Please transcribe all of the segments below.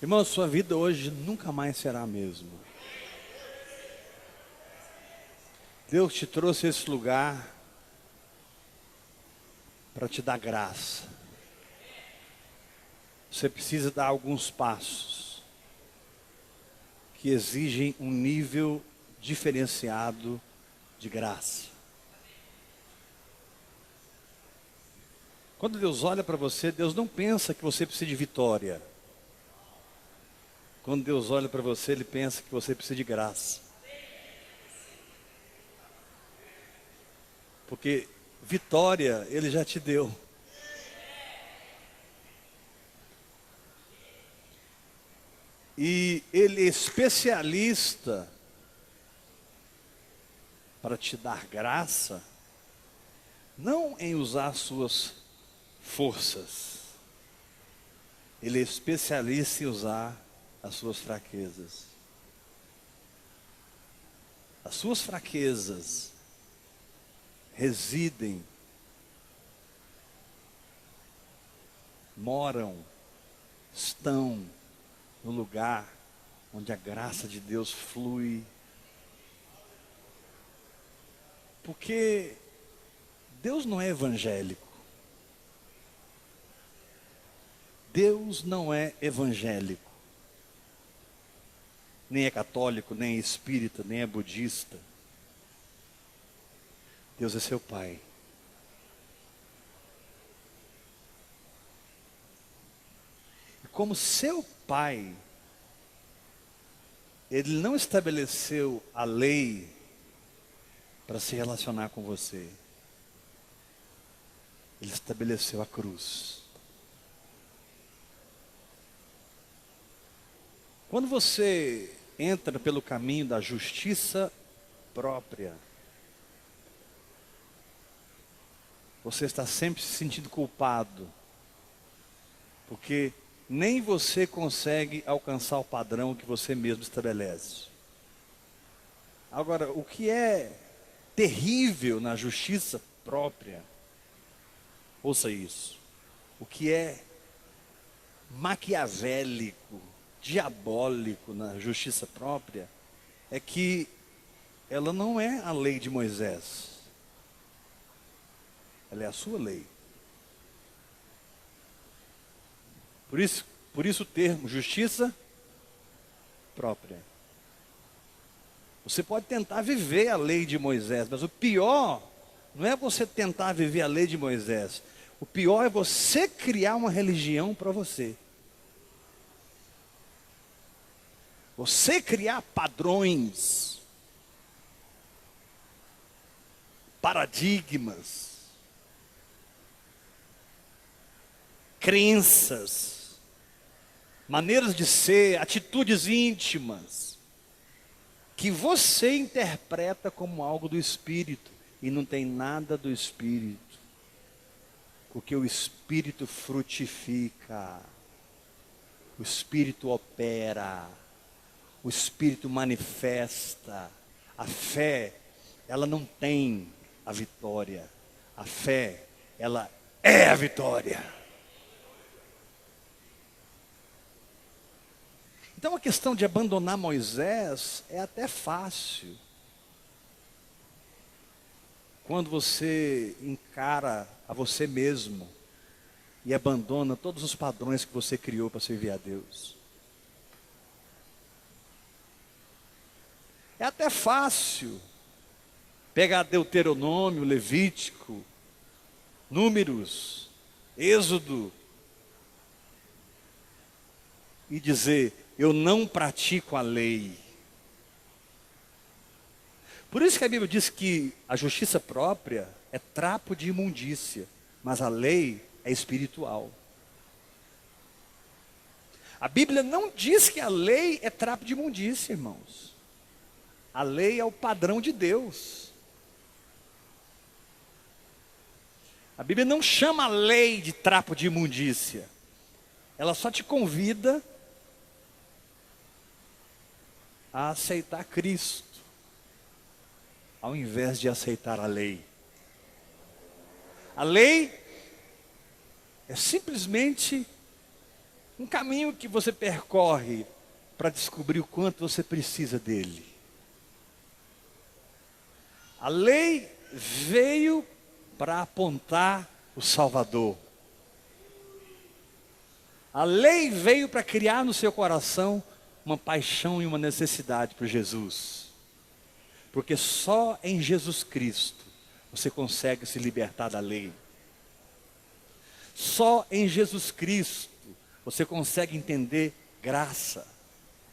Irmão, sua vida hoje nunca mais será a mesma. Deus te trouxe a esse lugar para te dar graça. Você precisa dar alguns passos que exigem um nível diferenciado de graça. Quando Deus olha para você, Deus não pensa que você precisa de vitória. Quando Deus olha para você, Ele pensa que você precisa de graça. Porque vitória Ele já te deu. E Ele é especialista para te dar graça, não em usar suas forças. Ele é especialista em usar as suas fraquezas. As suas fraquezas residem, moram, estão no lugar onde a graça de Deus flui. Porque Deus não é evangélico. Deus não é evangélico. Nem é católico, nem é espírita, nem é budista. Deus é seu Pai. E como seu Pai, Ele não estabeleceu a lei para se relacionar com você. Ele estabeleceu a cruz. Quando você entra pelo caminho da justiça própria, você está sempre se sentindo culpado, porque nem você consegue alcançar o padrão que você mesmo estabelece. Agora, o que é terrível na justiça própria, ouça isso, o que é maquiavélico, diabólico na justiça própria, é que ela não é a lei de Moisés. Ela é a sua lei. Por isso o termo justiça própria. Você pode tentar viver a lei de Moisés, mas o pior não é você tentar viver a lei de Moisés. O pior é você criar uma religião para você. Você criar padrões, paradigmas, crenças, maneiras de ser, atitudes íntimas, que você interpreta como algo do Espírito, e não tem nada do Espírito, porque o Espírito frutifica, o Espírito opera, o Espírito manifesta. A fé, ela não tem a vitória, a fé, ela é a vitória. Então a questão de abandonar Moisés é até fácil. Quando você encara a você mesmo e abandona todos os padrões que você criou para servir a Deus. É até fácil pegar Deuteronômio, Levítico, Números, Êxodo e dizer: eu não pratico a lei. Por isso que a Bíblia diz que a justiça própria é trapo de imundícia, mas a lei é espiritual. A Bíblia não diz que a lei é trapo de imundícia, irmãos. A lei é o padrão de Deus. A Bíblia não chama a lei de trapo de imundícia. Ela só te convida a aceitar Cristo, ao invés de aceitar a lei. A lei é simplesmente Um caminho que você percorre para descobrir o quanto você precisa dele. A lei veio para apontar o Salvador. A lei veio para criar no seu coração uma paixão e uma necessidade por Jesus. Porque só em Jesus Cristo você consegue se libertar da lei. Só em Jesus Cristo você consegue entender graça,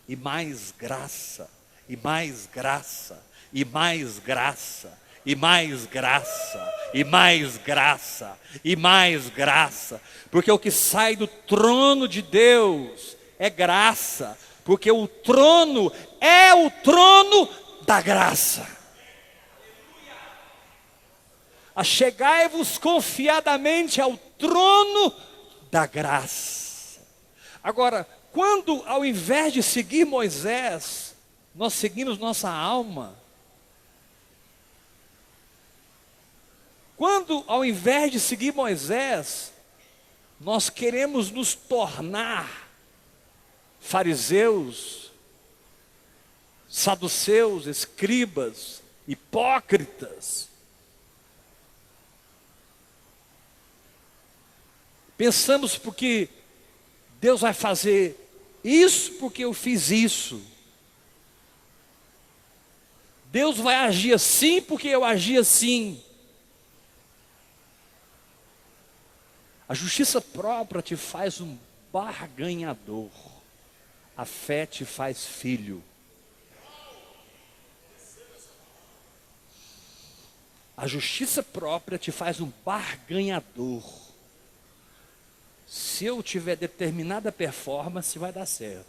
e mais graça, e mais graça, e mais graça, e mais graça, e mais graça, e mais graça. Porque o que sai do trono de Deus é graça, porque o trono é o trono da graça. Achegai-vos confiadamente ao trono da graça. Agora, quando ao invés de seguir Moisés, nós seguimos nossa alma, quando ao invés de seguir Moisés, nós queremos nos tornar fariseus, saduceus, escribas, hipócritas, pensamos porque Deus vai fazer isso porque eu fiz isso. Deus vai agir assim porque eu agi assim. A justiça própria te faz um barganhador. A fé te faz filho. A justiça própria te faz um barganhador. Se eu tiver determinada performance, vai dar certo.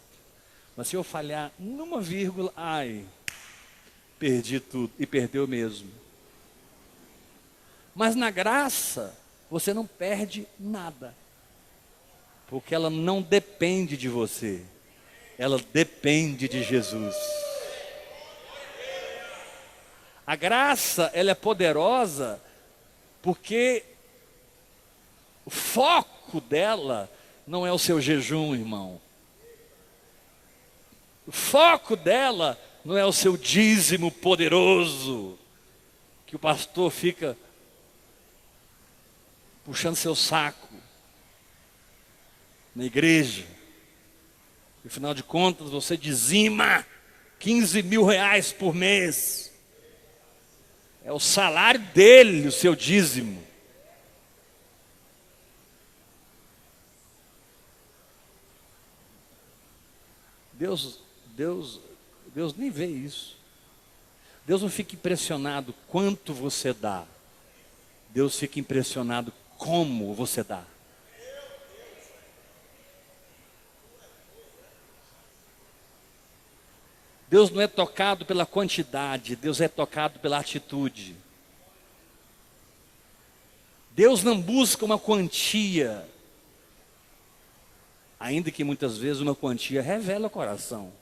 Mas se eu falhar numa vírgula, ai, perdi tudo. E perdeu mesmo. Mas na graça, você não perde nada. Porque ela não depende de você. Ela depende de Jesus. A graça, ela é poderosa porque o foco dela não é o seu jejum, irmão. O foco dela não é o seu dízimo poderoso, que o pastor fica puxando seu saco na igreja. E, afinal de contas, você dizima 15 mil reais por mês. É o salário dele, o seu dízimo. Deus nem vê isso. Deus não fica impressionado quanto você dá. Deus fica impressionado como você dá. Deus não é tocado pela quantidade, Deus é tocado pela atitude. Deus não busca uma quantia, ainda que muitas vezes uma quantia revela o coração.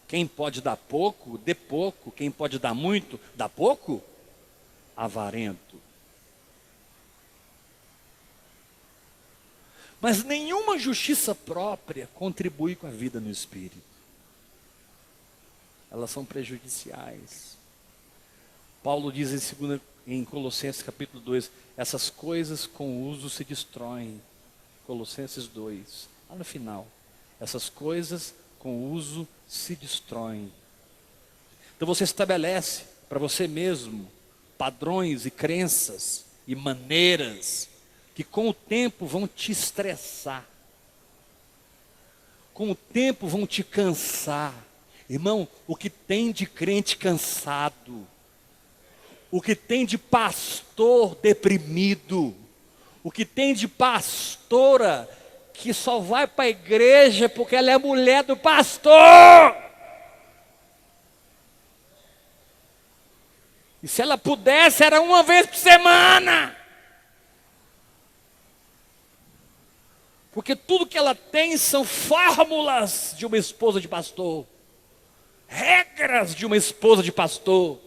Quem pode dar pouco, dê pouco. Quem pode dar muito, dá pouco. Avarento. Mas nenhuma justiça própria contribui com a vida no Espírito. Elas são prejudiciais. Paulo diz em Colossenses capítulo 2, essas coisas com uso se destroem. Colossenses 2, lá no final. Essas coisas com uso se destroem. Então você estabelece para você mesmo padrões e crenças e maneiras que com o tempo vão te estressar. Com o tempo vão te cansar. Irmão, o que tem de crente cansado, o que tem de pastor deprimido, o que tem de pastora que só vai para a igreja porque ela é mulher do pastor. E se ela pudesse, era uma vez por semana. Porque tudo que ela tem são fórmulas de uma esposa de pastor. Regras de uma esposa de pastor.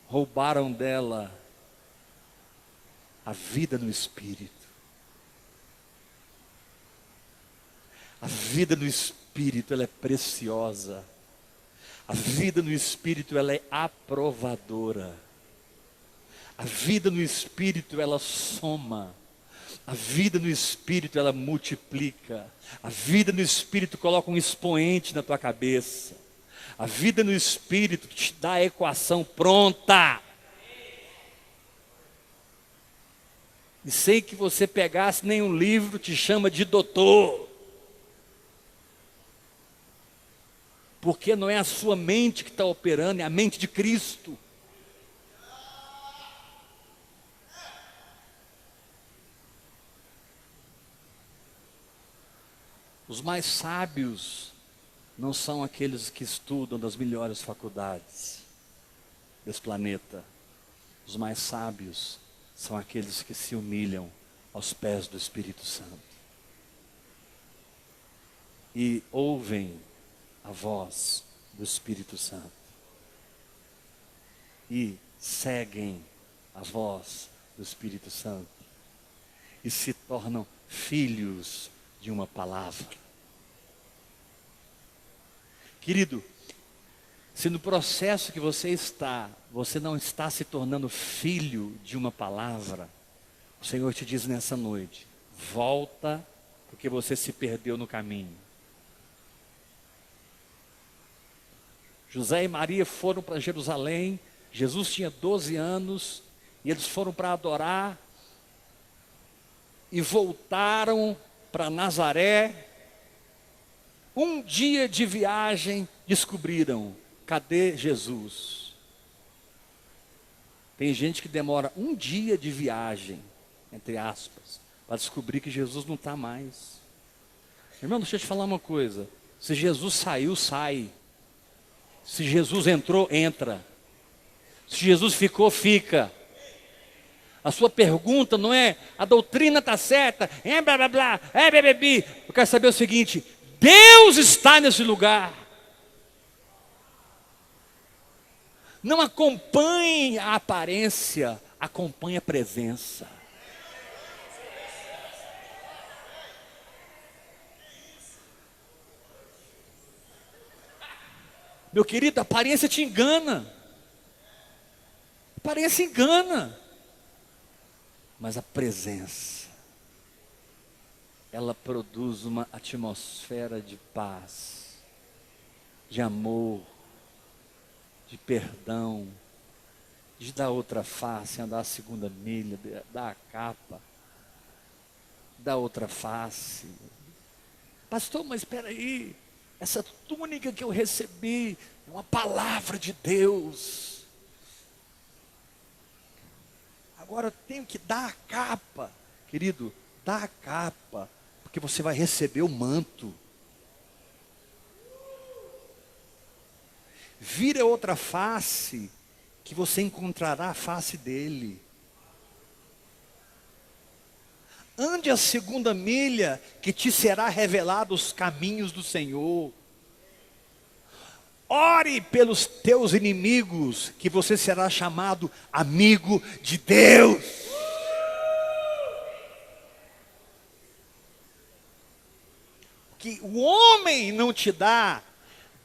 Roubaram dela a vida no Espírito. A vida no Espírito, ela é preciosa. A vida no Espírito, ela é aprovadora. A vida no Espírito, ela soma. A vida no Espírito, ela multiplica. A vida no Espírito coloca um expoente na tua cabeça. A vida no Espírito te dá a equação pronta. E sem que você pegasse nenhum livro, te chama de doutor. Porque não é a sua mente que está operando, é a mente de Cristo. Os mais sábios não são aqueles que estudam das melhores faculdades desse planeta. Os mais sábios são aqueles que se humilham aos pés do Espírito Santo e ouvem a voz do Espírito Santo e seguem a voz do Espírito Santo e se tornam filhos de uma palavra. Querido, se no processo que você está, você não está se tornando filho de uma palavra, o Senhor te diz nessa noite: volta, porque você se perdeu no caminho. José e Maria foram para Jerusalém, Jesus tinha 12 anos, e eles foram para adorar, e voltaram para Nazaré. Um dia de viagem, descobriram: cadê Jesus? Tem gente que demora um dia de viagem, entre aspas, para descobrir que Jesus não está mais. Irmão, deixa eu te falar uma coisa: se Jesus saiu, sai. Se Jesus entrou, entra. Se Jesus ficou, fica. A sua pergunta não é: a doutrina está certa, é blá blá blá, é bebebi. Eu quero saber o seguinte: Deus está nesse lugar. Não acompanhe a aparência, acompanhe a presença. Meu querido, a aparência te engana. A aparência engana. Mas a presença, ela produz uma atmosfera de paz, de amor, de perdão, de dar outra face, andar a segunda milha, dar a capa, dar outra face. Pastor, mas espera aí, essa túnica que eu recebi é uma palavra de Deus. Agora eu tenho que dar a capa. Querido, dá a capa, porque você vai receber o manto. Vira outra face, que você encontrará a face dele. Ande a segunda milha, que te será revelado os caminhos do Senhor. Ore pelos teus inimigos, que você será chamado amigo de Deus. Que o homem não te dá,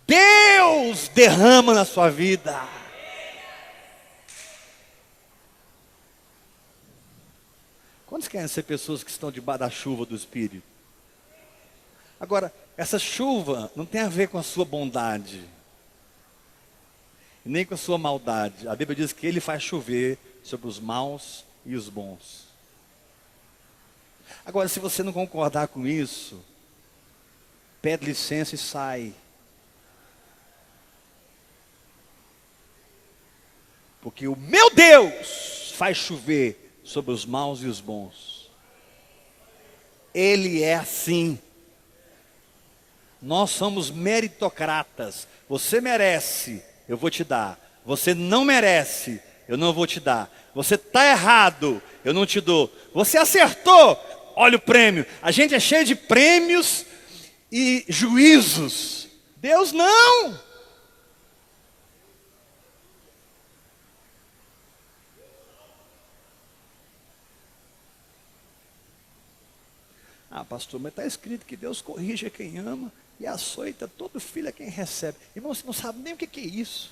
Deus derrama na sua vida. Quantos querem ser pessoas que estão debaixo da chuva do Espírito? Agora, essa chuva não tem a ver com a sua bondade, nem com a sua maldade. A Bíblia diz que Ele faz chover sobre os maus e os bons. Agora, se você não concordar com isso, pede licença e sai. Porque o meu Deus faz chover sobre os maus e os bons. Ele é assim. Nós somos meritocratas. Você merece, eu vou te dar. Você não merece, eu não vou te dar. Você está errado, eu não te dou. Você acertou, olha o prêmio. A gente é cheio de prêmios e juízos. Deus não. Ah, pastor, mas está escrito que Deus corrige a quem ama e açoita todo filho a quem recebe. Irmão, você não sabe nem o que é isso.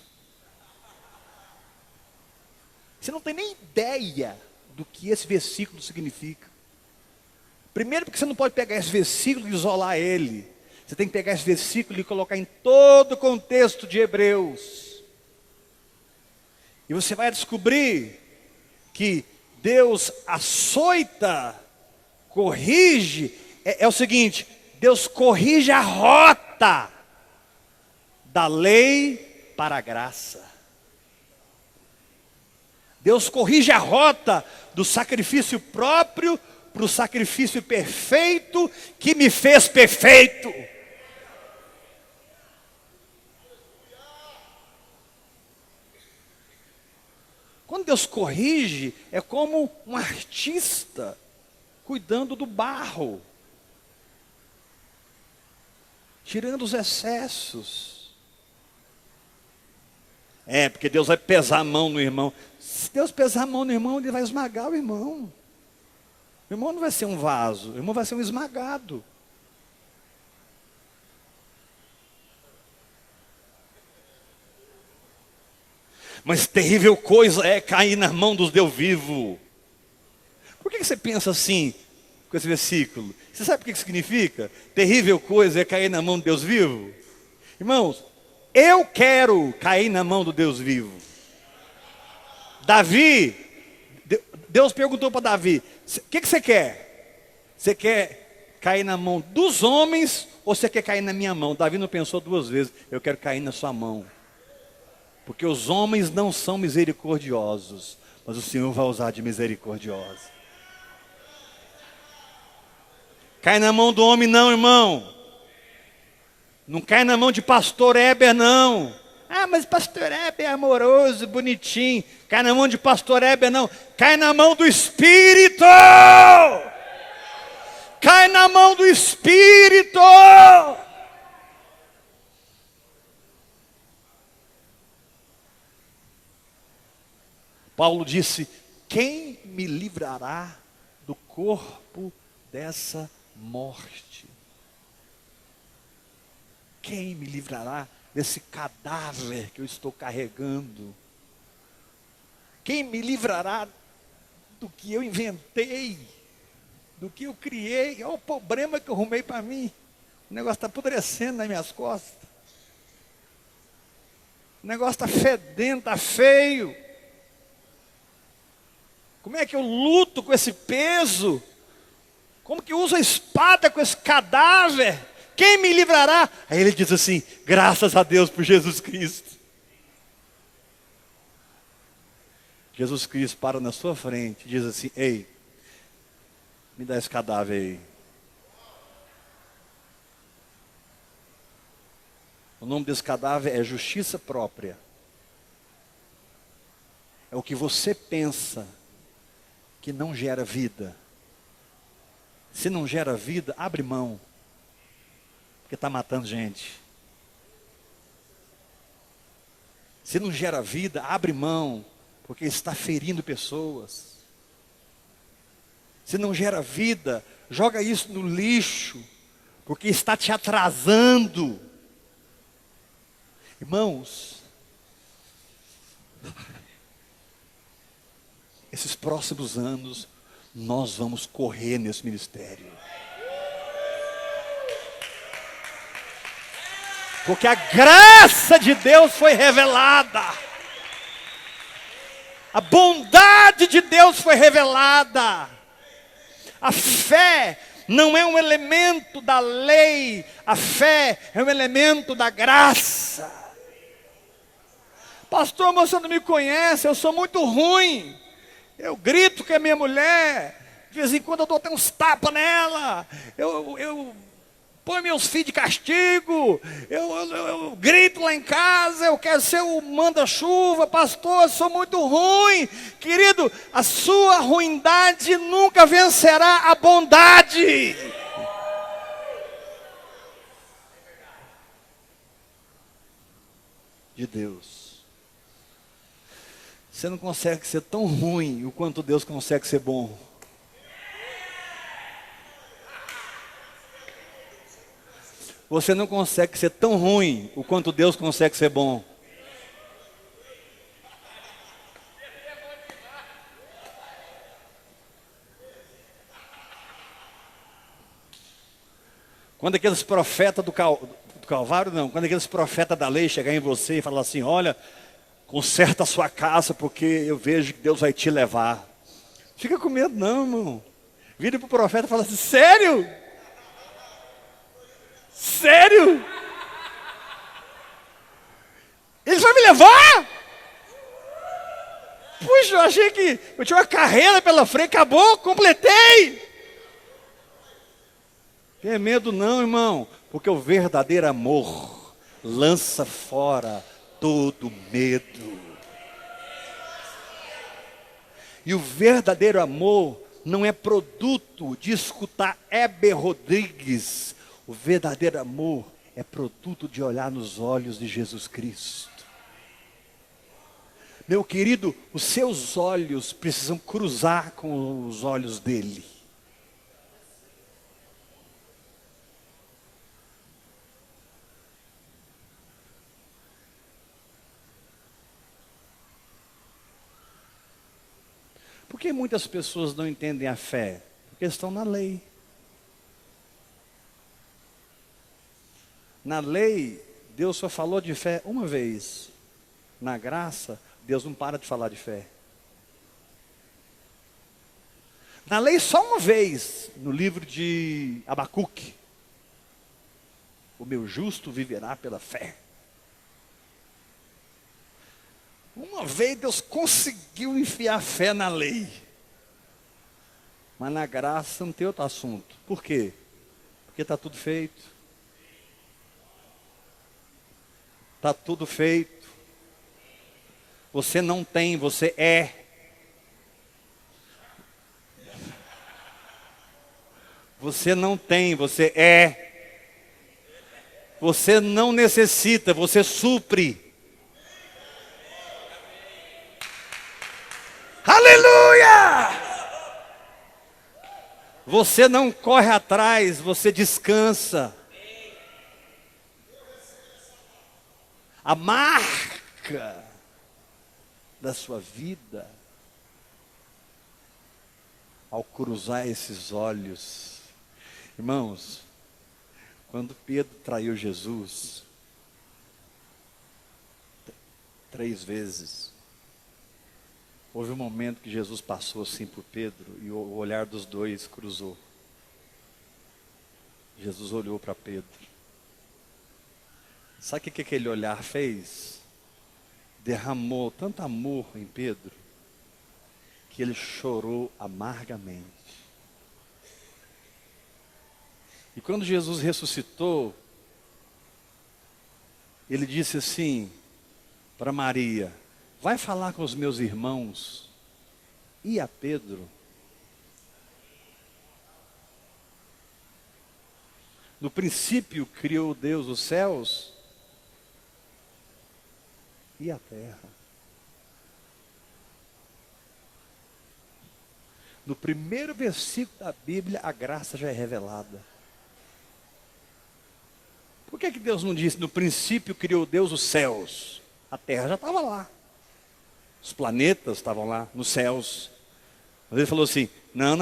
Você não tem nem ideia do que esse versículo significa. Primeiro porque você não pode pegar esse versículo e isolar ele. Você tem que pegar esse versículo e colocar em todo o contexto de Hebreus. E você vai descobrir que Deus açoita, corrige, é o seguinte: Deus corrige a rota da lei para a graça. Deus corrige a rota do sacrifício próprio para o sacrifício perfeito que me fez perfeito. Quando Deus corrige, é como um artista cuidando do barro, tirando os excessos. Porque Deus vai pesar a mão no irmão. Se Deus pesar a mão no irmão, Ele vai esmagar o irmão. O irmão não vai ser um vaso, o irmão vai ser um esmagado. Mas terrível coisa é cair na mão dos Deus vivo. Por que você pensa assim com esse versículo? Você sabe o que significa? Terrível coisa é cair na mão do Deus vivo. Irmãos, eu quero cair na mão do Deus vivo. Davi, Deus perguntou para Davi: o que você quer? Você quer cair na mão dos homens ou você quer cair na minha mão? Davi não pensou duas vezes: eu quero cair na sua mão. Porque os homens não são misericordiosos, mas o Senhor vai usar de misericordiosa. Cai na mão do homem não, irmão. Não cai na mão de pastor Heber não. Ah, mas pastor Heber é amoroso, bonitinho. Cai na mão de pastor Heber não. Cai na mão do Espírito. Cai na mão do Espírito. Paulo disse: quem me livrará do corpo dessa morte? Quem me livrará desse cadáver que eu estou carregando? Quem me livrará do que eu inventei, do que eu criei? Olha o problema que eu arrumei para mim. O negócio está apodrecendo nas minhas costas. O negócio está fedendo, está feio. Como é que eu luto com esse peso? Como que eu uso a espada com esse cadáver? Quem me livrará? Aí ele diz assim: graças a Deus por Jesus Cristo. Jesus Cristo para na sua frente e diz assim: ei, me dá esse cadáver aí. O nome desse cadáver é justiça própria. É o que você pensa que não gera vida. Se não gera vida, abre mão, porque está matando gente. Se não gera vida, abre mão, porque está ferindo pessoas. Se não gera vida, joga isso no lixo, porque está te atrasando. Irmãos, esses próximos anos, nós vamos correr nesse ministério. Porque a graça de Deus foi revelada. A bondade de Deus foi revelada. A fé não é um elemento da lei. A fé é um elemento da graça. Pastor, mas você não me conhece, eu sou muito ruim. Eu grito com a minha mulher, de vez em quando eu dou até uns tapas nela, eu ponho meus filhos de castigo, eu grito lá em casa, eu quero ser o manda-chuva. Pastor, eu sou muito ruim. Querido, a sua ruindade nunca vencerá a bondade. De Deus. Você não consegue ser tão ruim o quanto Deus consegue ser bom. você não consegue ser tão ruim o quanto Deus consegue ser bom. Quando aqueles profetas do Calvário, não, quando aqueles profetas da lei chegarem em você e falar assim, olha, conserta a sua casa, porque eu vejo que Deus vai te levar. Fica com medo não, irmão. Vira para o profeta e fala assim, sério? Sério? Ele vai me levar? Puxa, eu achei que eu tinha uma carreira pela frente, acabou, completei. Tem medo não, irmão, porque o verdadeiro amor lança fora todo medo. E o verdadeiro amor não é produto de escutar Heber Rodrigues. O verdadeiro amor é produto de olhar nos olhos de Jesus Cristo. Meu querido, os seus olhos precisam cruzar com os olhos dele. Por que muitas pessoas não entendem a fé? Porque estão na lei. Na lei, Deus só falou de fé uma vez. Na graça, Deus não para de falar de fé. Na lei só uma vez, no livro de Abacuque. O meu justo viverá pela fé. Uma vez Deus conseguiu enfiar fé na lei. Mas na graça não tem outro assunto. Por quê? Porque está tudo feito. Está tudo feito. Você não tem, você é. Você não tem, você é. Você não necessita, você supre. Aleluia! Você não corre atrás, você descansa. A marca da sua vida, ao cruzar esses olhos. Irmãos, quando Pedro traiu Jesus, 3 vezes, houve um momento que Jesus passou assim por Pedro e o olhar dos dois cruzou. Jesus olhou para Pedro. Sabe o que aquele olhar fez? Derramou tanto amor em Pedro, que ele chorou amargamente. E quando Jesus ressuscitou, ele disse assim para Maria, vai falar com os meus irmãos e a Pedro. No princípio criou Deus os céus e a terra. No primeiro versículo da Bíblia, a graça já é revelada. Por que Deus não disse, no princípio criou Deus os céus? A terra já estava lá. Os planetas estavam lá, nos céus. Mas ele falou assim, não.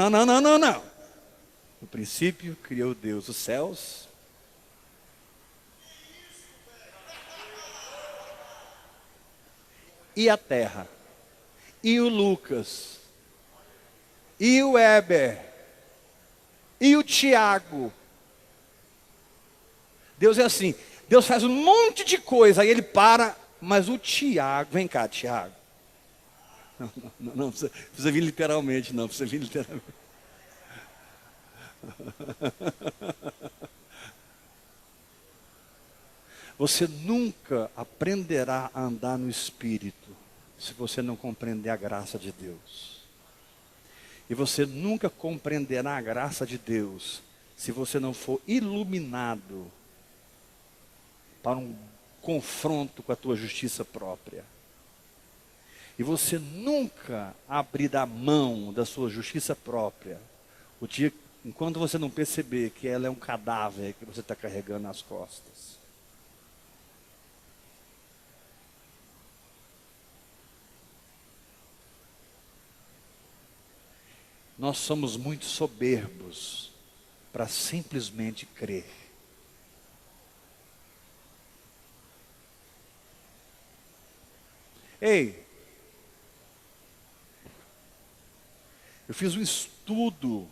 No princípio criou Deus os céus e a terra. E o Lucas, e o Heber, e o Tiago. Deus é assim, Deus faz um monte de coisa, aí ele para, mas o Tiago, vem cá Tiago. Não precisa vir literalmente, não, precisa vir literalmente. Você nunca aprenderá a andar no Espírito se você não compreender a graça de Deus. E você nunca compreenderá a graça de Deus se você não for iluminado para um confronto com a tua justiça própria. E você nunca abrirá mão da sua justiça própria o dia enquanto você não perceber que ela é um cadáver que você está carregando nas costas. Nós somos muito soberbos para simplesmente crer. Ei, eu fiz um estudo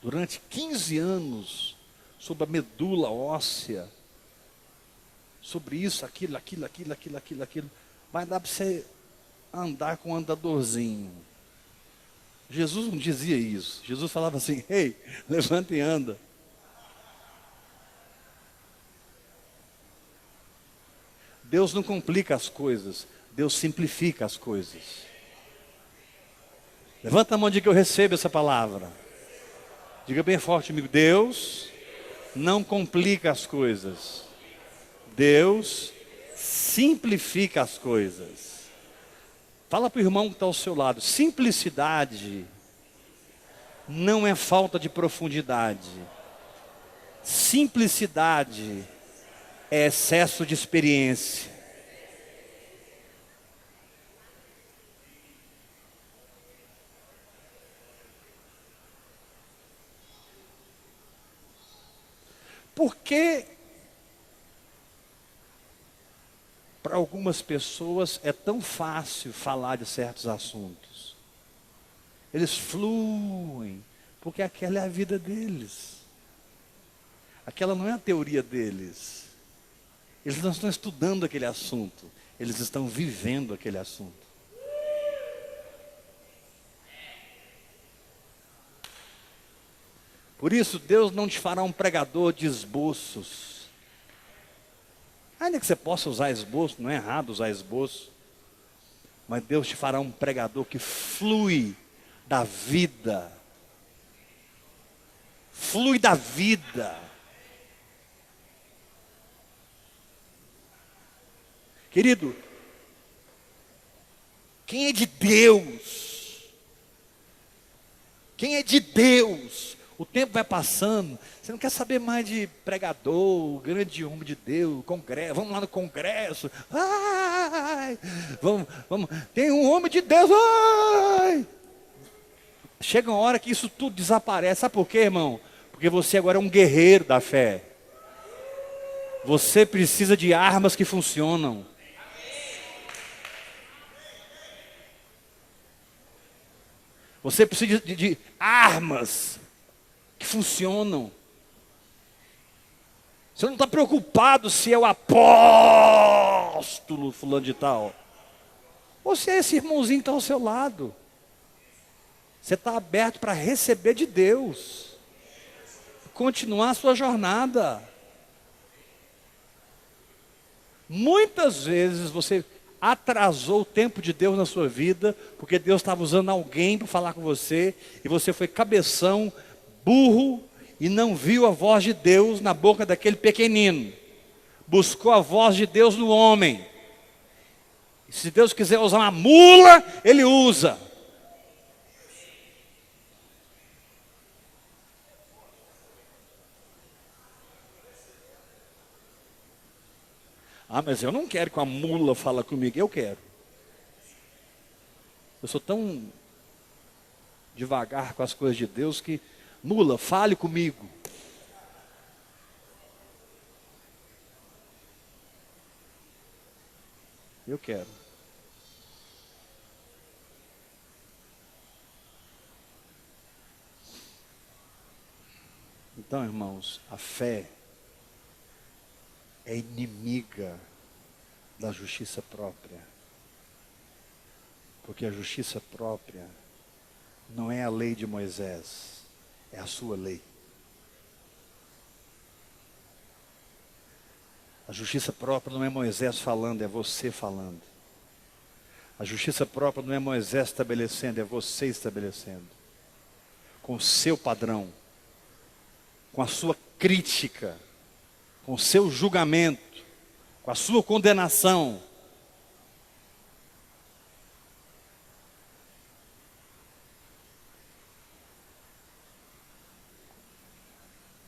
durante 15 anos sobre a medula óssea, sobre isso, aquilo. Vai dar para você andar com um andadorzinho. Jesus não dizia isso. Jesus falava assim: ei, levanta e anda. Deus não complica as coisas, Deus simplifica as coisas. Levanta a mão e diga que eu recebo essa palavra. Diga bem forte comigo: Deus não complica as coisas, Deus simplifica as coisas. Fala para o irmão que está ao seu lado: simplicidade não é falta de profundidade. Simplicidade é excesso de experiência. Por que para algumas pessoas é tão fácil falar de certos assuntos? Eles fluem, porque aquela é a vida deles. Aquela não é a teoria deles. Eles não estão estudando aquele assunto, eles estão vivendo aquele assunto. Por isso, Deus não te fará um pregador de esboços. Ainda que você possa usar esboço, não é errado usar esboço. Mas Deus te fará um pregador que flui da vida. Flui da vida. Querido, quem é de Deus? Quem é de Deus? O tempo vai passando, você não quer saber mais de pregador, grande homem de Deus, congresso, vamos lá no congresso, ai, vamos, tem um homem de Deus, ai. Chega uma hora que isso tudo desaparece, sabe por quê, irmão? Porque você agora é um guerreiro da fé. Você precisa de armas que funcionam. Você precisa de armas que funcionam. Você não está preocupado se é o apóstolo fulano de tal, ou se é esse irmãozinho que está ao seu lado. Você está aberto para receber de Deus, continuar a sua jornada. Muitas vezes você atrasou o tempo de Deus na sua vida, porque Deus estava usando alguém para falar com você, e você foi cabeção, burro, e não viu a voz de Deus na boca daquele pequenino. Buscou a voz de Deus no homem. E se Deus quiser usar uma mula, Ele usa. Ah, mas eu não quero que a mula fale comigo. Eu quero. Eu sou tão devagar com as coisas de Deus que, mula, fale comigo. Eu quero. Então, irmãos, a fé é inimiga da justiça própria. Porque a justiça própria não é a lei de Moisés, é a sua lei. A justiça própria não é Moisés falando, é você falando. A justiça própria não é Moisés estabelecendo, é você estabelecendo. Com o seu padrão, com a sua crítica, com o seu julgamento, com a sua condenação.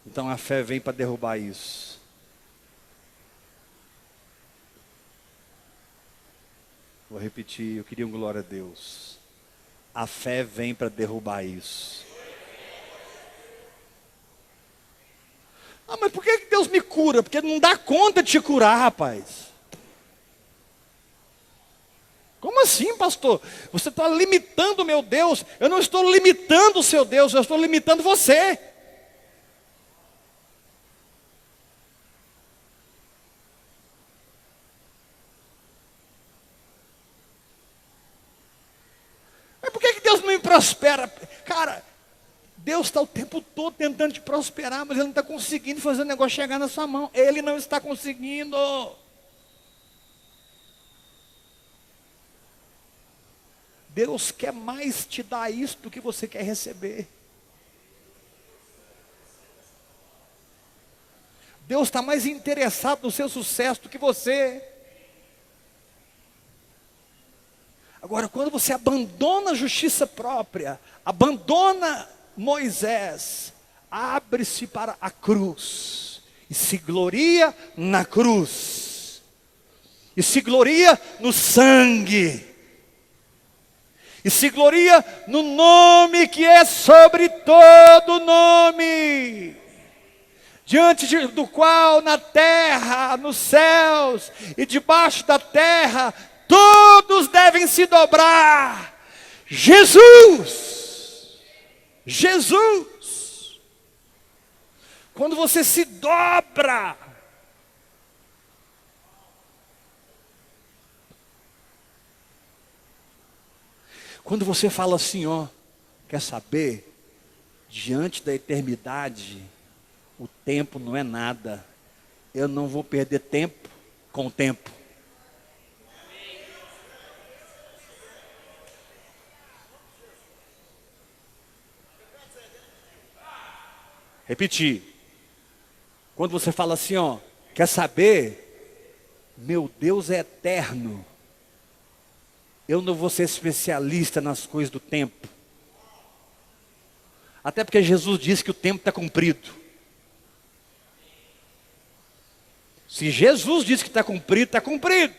Então a fé vem para derrubar isso. Vou repetir, eu queria um glória a Deus. A fé vem para derrubar isso. Ah, mas por que Deus me cura? Porque não dá conta de te curar, rapaz. Como assim, pastor? Você está limitando o meu Deus. Eu não estou limitando o seu Deus, eu estou limitando você. Mas por que Deus não me prospera? Cara, Deus está o tempo todo tentando te prosperar, mas Ele não está conseguindo fazer o negócio chegar na sua mão. Ele não está conseguindo. Deus quer mais te dar isso do que você quer receber. Deus está mais interessado no seu sucesso do que você. Agora, quando você abandona a justiça própria, abandona Moisés, abre-se para a cruz e se gloria na cruz, e se gloria no sangue, e se gloria no nome que é sobre todo nome, diante do qual na terra, nos céus e debaixo da terra, todos devem se dobrar. Jesus. Jesus. Quando você se dobra, quando você fala assim, ó, quer saber? Diante da eternidade, o tempo não é nada. Eu não vou perder tempo com o tempo. Repetir. Quando você fala assim, ó, quer saber? Meu Deus é eterno. Eu não vou ser especialista nas coisas do tempo. Até porque Jesus disse que o tempo está cumprido. Se Jesus disse que está cumprido, está cumprido.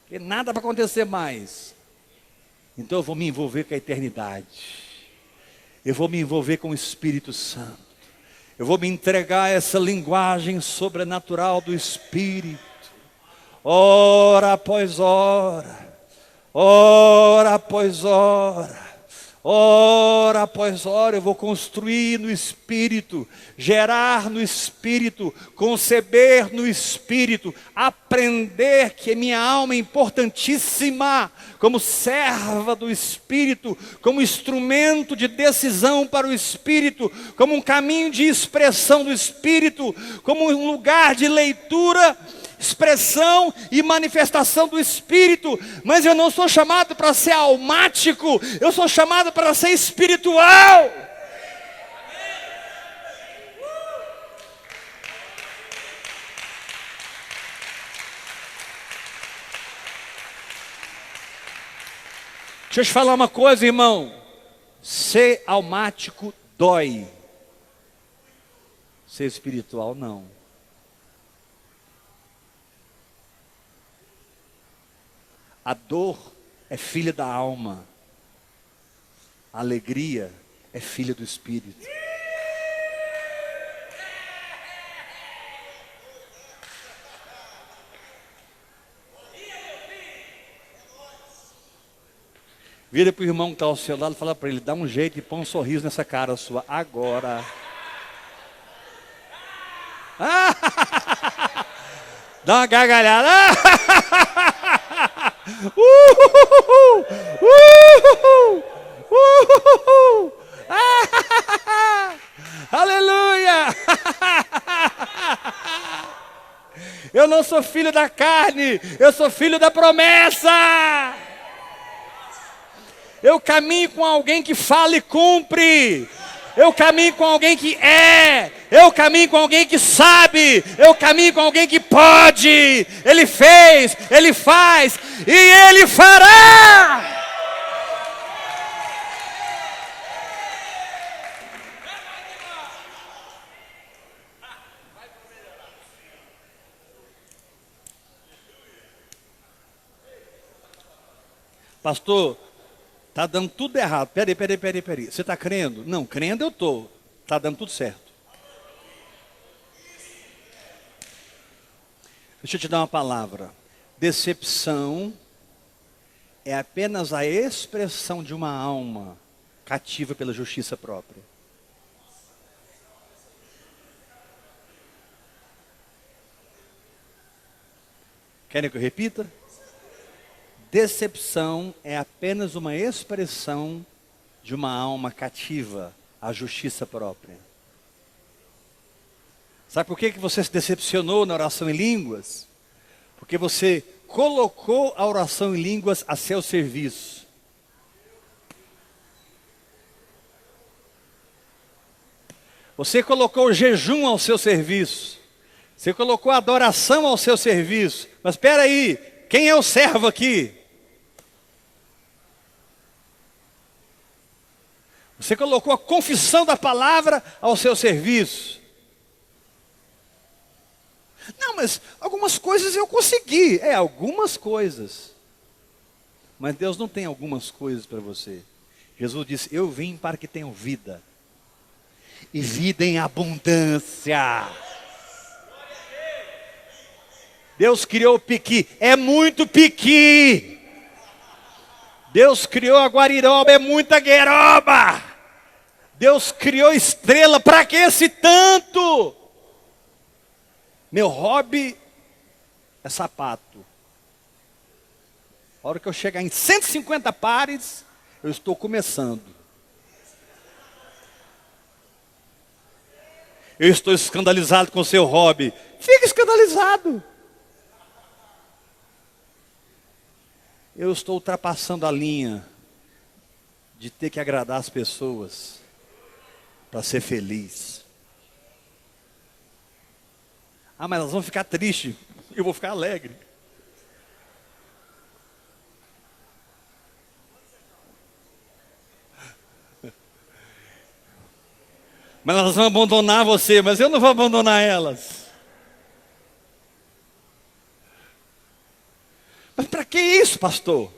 Porque nada vai acontecer mais. Então eu vou me envolver com a eternidade. Eu vou me envolver com o Espírito Santo. Eu vou me entregar a essa linguagem sobrenatural do Espírito. Hora após hora. Hora após hora. Hora após hora eu vou construir no Espírito, gerar no Espírito, conceber no Espírito, aprender que minha alma é importantíssima, como serva do Espírito, como instrumento de decisão para o Espírito, como um caminho de expressão do Espírito, como um lugar de leitura, expressão e manifestação do Espírito. Mas eu não sou chamado para ser almático, eu sou chamado para ser espiritual. Deixa eu te falar uma coisa, irmão. Ser almático dói. Ser espiritual não. A dor é filha da alma. A alegria é filha do Espírito. Vira para o irmão que está ao seu lado e fala para ele, dá um jeito e põe um sorriso nessa cara sua agora. Dá uma gargalhada. Aleluia! Eu não sou filho da carne, eu sou filho da promessa. Eu caminho com alguém que fala e cumpre. Eu caminho com alguém que é. Eu caminho com alguém que sabe. Eu caminho com alguém que pode. Ele fez, ele faz e ele fará. Pastor, está dando tudo errado. Peraí. Você está crendo? Não, crendo eu estou. Está dando tudo certo. Deixa eu te dar uma palavra. Decepção é apenas a expressão de uma alma cativa pela justiça própria. Querem que eu repita? Decepção é apenas uma expressão de uma alma cativa à justiça própria. Sabe por que você se decepcionou na oração em línguas? Porque você colocou a oração em línguas a seu serviço. Você colocou o jejum ao seu serviço. Você colocou a adoração ao seu serviço. Mas espera aí, quem é o servo aqui? Você colocou a confissão da palavra ao seu serviço. Não, mas algumas coisas eu consegui. Algumas coisas. Mas Deus não tem algumas coisas para você. Jesus disse, eu vim para que tenham vida. E vida em abundância. Deus criou o piqui, é muito piqui. Deus criou a guariroba, é muita gueroba. Deus criou estrela, para que esse tanto? Meu hobby é sapato. A hora que eu chegar em 150 pares, eu estou começando. Eu estou escandalizado com o seu hobby. Fica escandalizado. Eu estou ultrapassando a linha de ter que agradar as pessoas para ser feliz. Ah, mas elas vão ficar tristes. Eu vou ficar alegre. Mas elas vão abandonar você, mas eu não vou abandonar elas. Mas para que isso, pastor?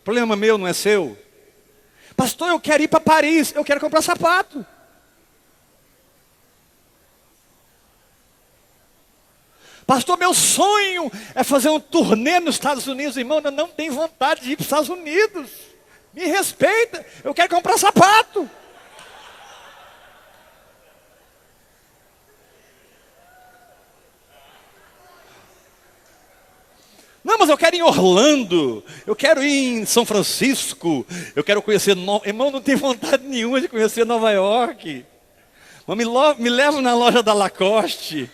Problema meu, não é seu. Pastor, eu quero ir para Paris, eu quero comprar sapato. Pastor, meu sonho é fazer um turnê nos Estados Unidos. Irmão, eu não tenho vontade de ir para os Estados Unidos. Me respeita, eu quero comprar sapato. Não, mas eu quero ir em Orlando, eu quero ir em São Francisco, eu quero conhecer... Irmão, não tenho vontade nenhuma de conhecer Nova York. Mas me leva na loja da Lacoste.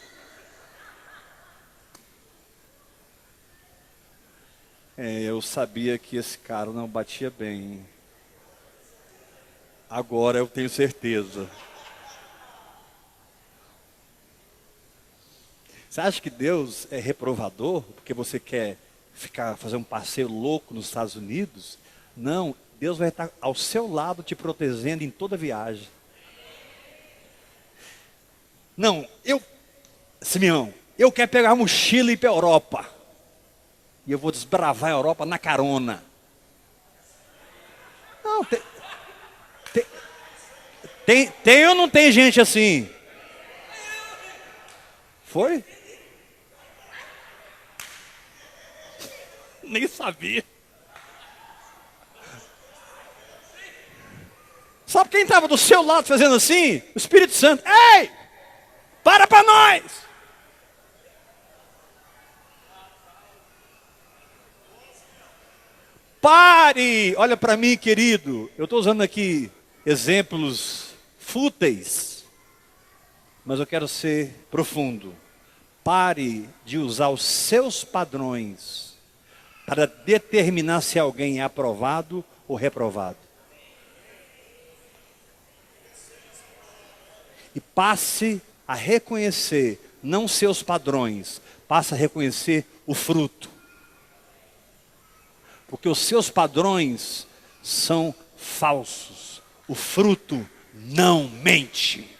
Eu sabia que esse cara não batia bem. Agora eu tenho certeza. Você acha que Deus é reprovador porque você quer fazer um passeio louco nos Estados Unidos? Não, Deus vai estar ao seu lado te protegendo em toda viagem. Não, Simeão, eu quero pegar a mochila e ir para a Europa. E eu vou desbravar a Europa na carona. Não, tem ou não tem gente assim? Foi? Nem sabia. Sabe quem estava do seu lado fazendo assim? O Espírito Santo. Ei! Para nós! Pare! Olha para mim, querido. Eu estou usando aqui exemplos fúteis, mas eu quero ser profundo. Pare de usar os seus padrões para determinar se alguém é aprovado ou reprovado. E passe a reconhecer, não seus padrões, passe a reconhecer o fruto. Porque os seus padrões são falsos. O fruto não mente.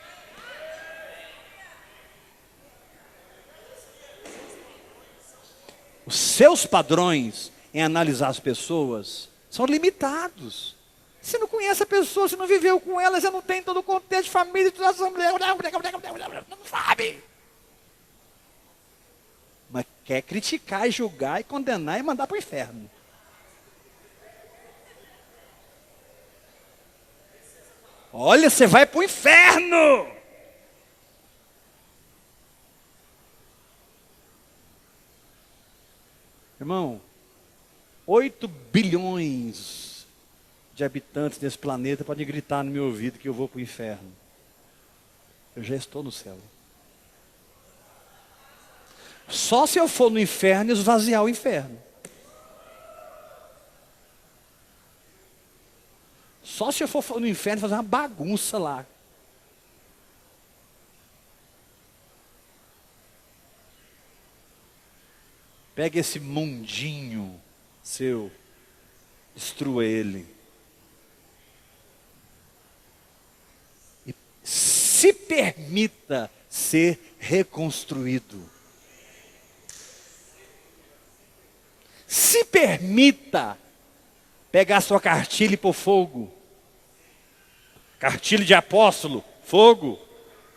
Os seus padrões em analisar as pessoas São limitados. Você não conhece a pessoa, você não viveu com ela, você não tem todo o contexto de família, de assembleia, não sabe. Mas quer criticar, julgar e condenar e mandar para o inferno. Olha, você vai para o inferno. Irmão, 8 bilhões de habitantes desse planeta podem gritar no meu ouvido que eu vou para o inferno. Eu já estou no céu. Só se eu for no inferno e esvaziar o inferno. Só se eu for no inferno e fazer uma bagunça lá. Pega esse mundinho seu, destrua ele. E se permita ser reconstruído. Se permita pegar sua cartilha e pôr fogo. Cartilha de apóstolo, fogo.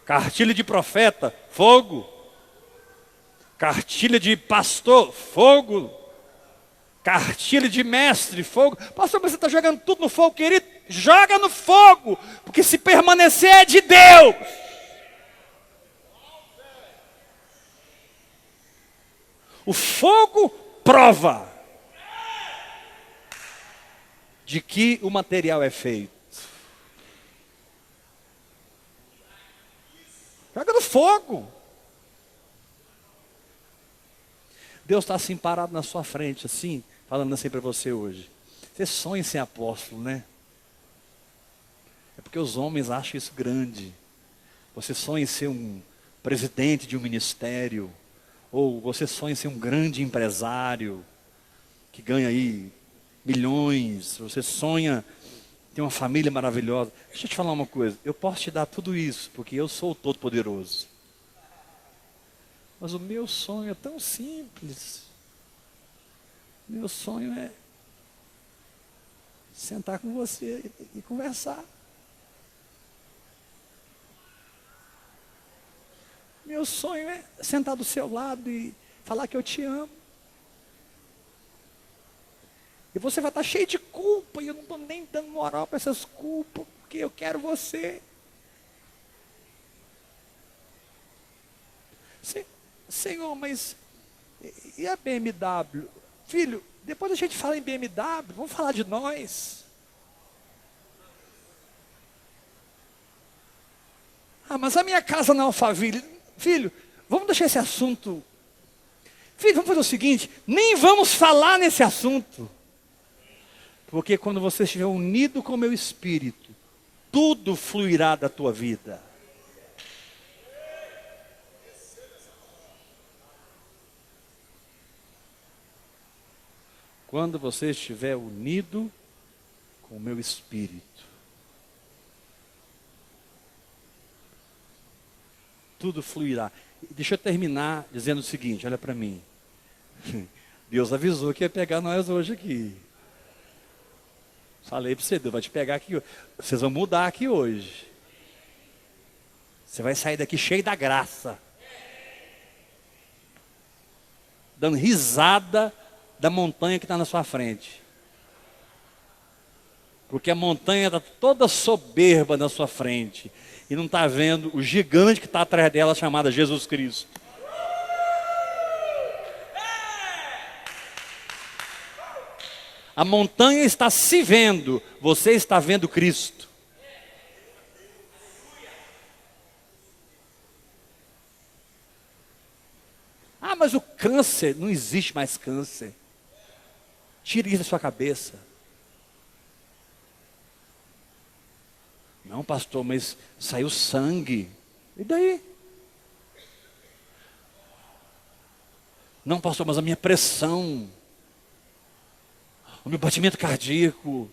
Cartilha de profeta, fogo. Cartilha de pastor, fogo. Cartilha de mestre, fogo. Pastor, mas você está jogando tudo no fogo, querido? Joga no fogo, porque se permanecer é de Deus. O fogo prova de que o material é feito. Joga no fogo. Deus está assim parado na sua frente, assim, falando assim para você hoje. Você sonha em ser apóstolo, né? É porque os homens acham isso grande. Você sonha em ser um presidente de um ministério. Ou você sonha em ser um grande empresário que ganha aí milhões. Você sonha em ter uma família maravilhosa. Deixa eu te falar uma coisa. Eu posso te dar tudo isso, porque eu sou o Todo-Poderoso. Mas o meu sonho é tão simples. Meu sonho é sentar com você e conversar. Meu sonho é sentar do seu lado e falar que eu te amo. E você vai estar cheio de culpa, e eu não estou nem dando moral para essas culpas, porque eu quero você. Senhor, mas e a BMW? Filho, depois a gente fala em BMW, vamos falar de nós. Ah, mas a minha casa na Alphaville. Filho, vamos deixar esse assunto. Filho, vamos fazer o seguinte, nem vamos falar nesse assunto. Porque quando você estiver unido com o meu espírito, tudo fluirá da tua vida. Quando você estiver unido com o meu espírito, tudo fluirá. Deixa eu terminar dizendo o seguinte, olha para mim. Deus avisou que ia pegar nós hoje aqui. Falei para você, Deus vai te pegar aqui. Vocês vão mudar aqui hoje. Você vai sair daqui cheio da graça. Dando risada da montanha que está na sua frente. Porque a montanha está toda soberba na sua frente. E não está vendo o gigante que está atrás dela, chamada Jesus Cristo. A montanha está se vendo, você está vendo Cristo. Ah, mas o câncer, não existe mais câncer. Tire isso da sua cabeça. Não, pastor, mas saiu sangue. E daí? Não, pastor, mas a minha pressão, o meu batimento cardíaco.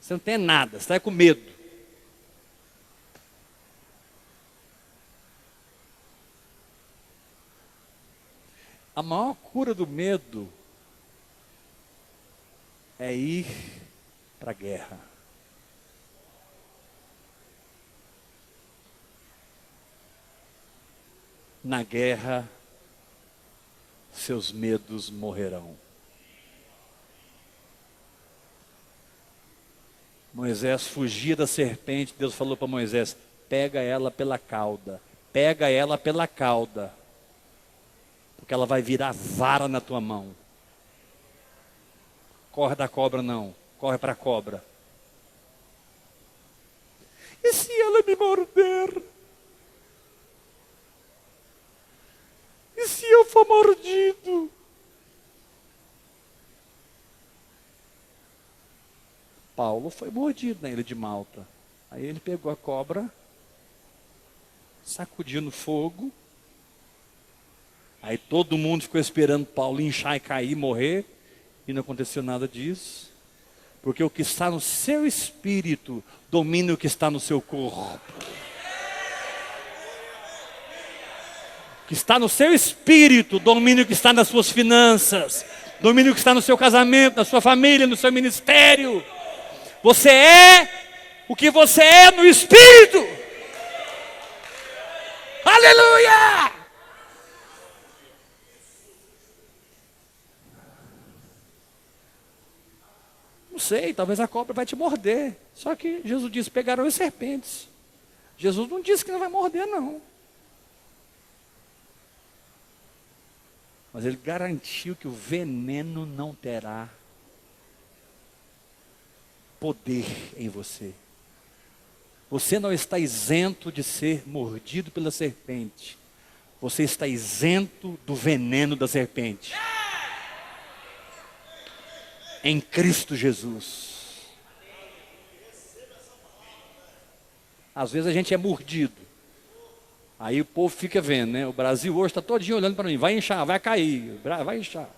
Você não tem nada, você está com medo. A maior cura do medo é ir para a guerra. Na guerra, seus medos morrerão. Moisés fugia da serpente, Deus falou para Moisés: pega ela pela cauda, pega ela pela cauda, porque ela vai virar vara na tua mão. Corre da cobra não, corre para a cobra. E se ela me morder? E se eu for mordido? Paulo foi mordido na ilha de Malta. Aí ele pegou a cobra, sacudiu no fogo. Aí todo mundo ficou esperando Paulo inchar e cair, morrer. E não aconteceu nada disso. Porque o que está no seu espírito domina o que está no seu corpo. O que está no seu espírito domina o que está nas suas finanças. Domina o que está no seu casamento, na sua família, no seu ministério. Você é o que você é no espírito. Aleluia! Não sei, talvez a cobra vai te morder. Só que Jesus disse: pegarão as serpentes. Jesus não disse que não vai morder, não. Mas ele garantiu que o veneno não terá poder em você. Você não está isento de ser mordido pela serpente. Você está isento do veneno da serpente. Em Cristo Jesus. Às vezes a gente é mordido. Aí o povo fica vendo, né? O Brasil hoje está todinho olhando para mim. Vai inchar, vai cair, vai inchar.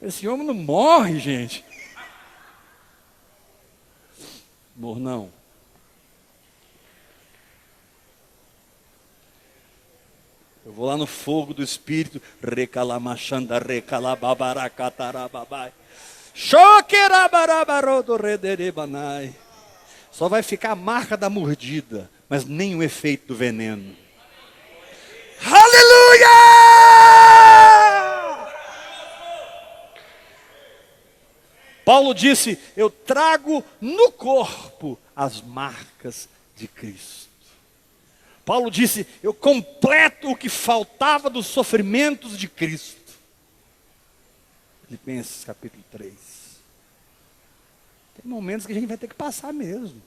Esse homem não morre, gente. Morre não. Eu vou lá no fogo do Espírito. Recalamachanda, recalababaracatarabbai. Choquerabarabarodo rederebanai. Só vai ficar a marca da mordida, mas nem o efeito do veneno. Aleluia! Paulo disse: eu trago no corpo as marcas de Cristo. Paulo disse: eu completo o que faltava dos sofrimentos de Cristo. Filipenses capítulo 3. Tem momentos que a gente vai ter que passar mesmo.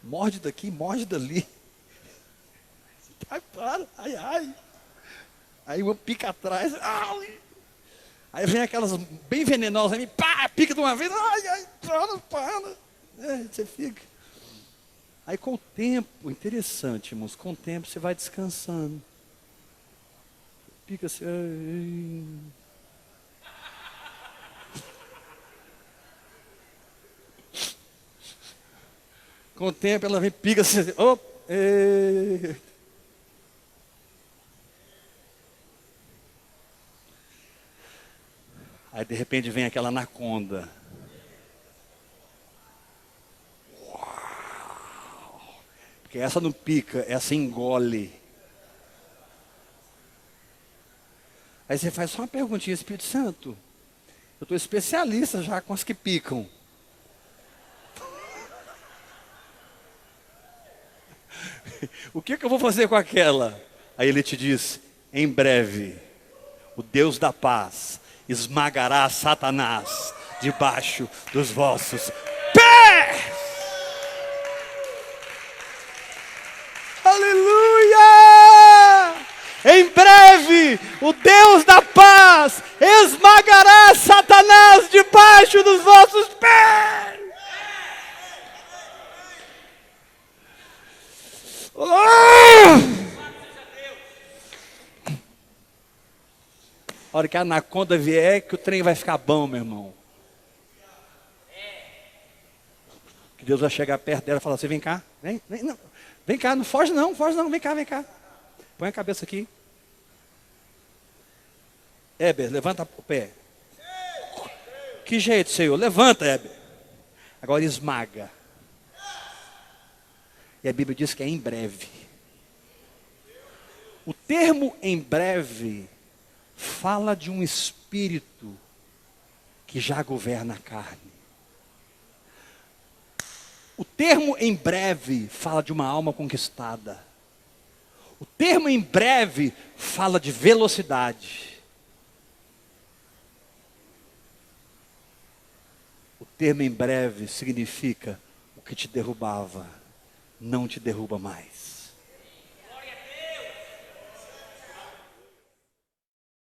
Morde daqui, morde dali. Ai, para, ai, ai. Aí uma pica atrás, ai. Aí vem aquelas bem venenosas, aí, pá, pica de uma vez, ai, ai, para. Você fica. Aí com o tempo, interessante, irmãos, com o tempo você vai descansando. Pica assim, ai. Com o tempo ela vem, pica assim, oh, ei. Aí de repente vem aquela anaconda. Uau! Porque essa não pica, essa engole. Aí você faz só uma perguntinha: Espírito Santo, eu estou especialista já com as que picam. O que eu vou fazer com aquela? Aí ele te diz: em breve, o Deus da paz esmagará Satanás debaixo dos vossos pés. Aleluia! Em breve, o Deus da paz esmagará Satanás debaixo dos vossos pés. Oh! A hora que a anaconda vier, que o trem vai ficar bom, meu irmão. Que Deus vai chegar perto dela e falar assim: vem cá, vem cá, não foge não, vem cá. Põe a cabeça aqui. Heber, levanta o pé. Que jeito, Senhor? Levanta, Heber. Agora esmaga. E a Bíblia diz que é em breve. O termo em breve fala de um espírito que já governa a carne. O termo em breve fala de uma alma conquistada. O termo em breve fala de velocidade. O termo em breve significa o que te derrubava não te derruba mais.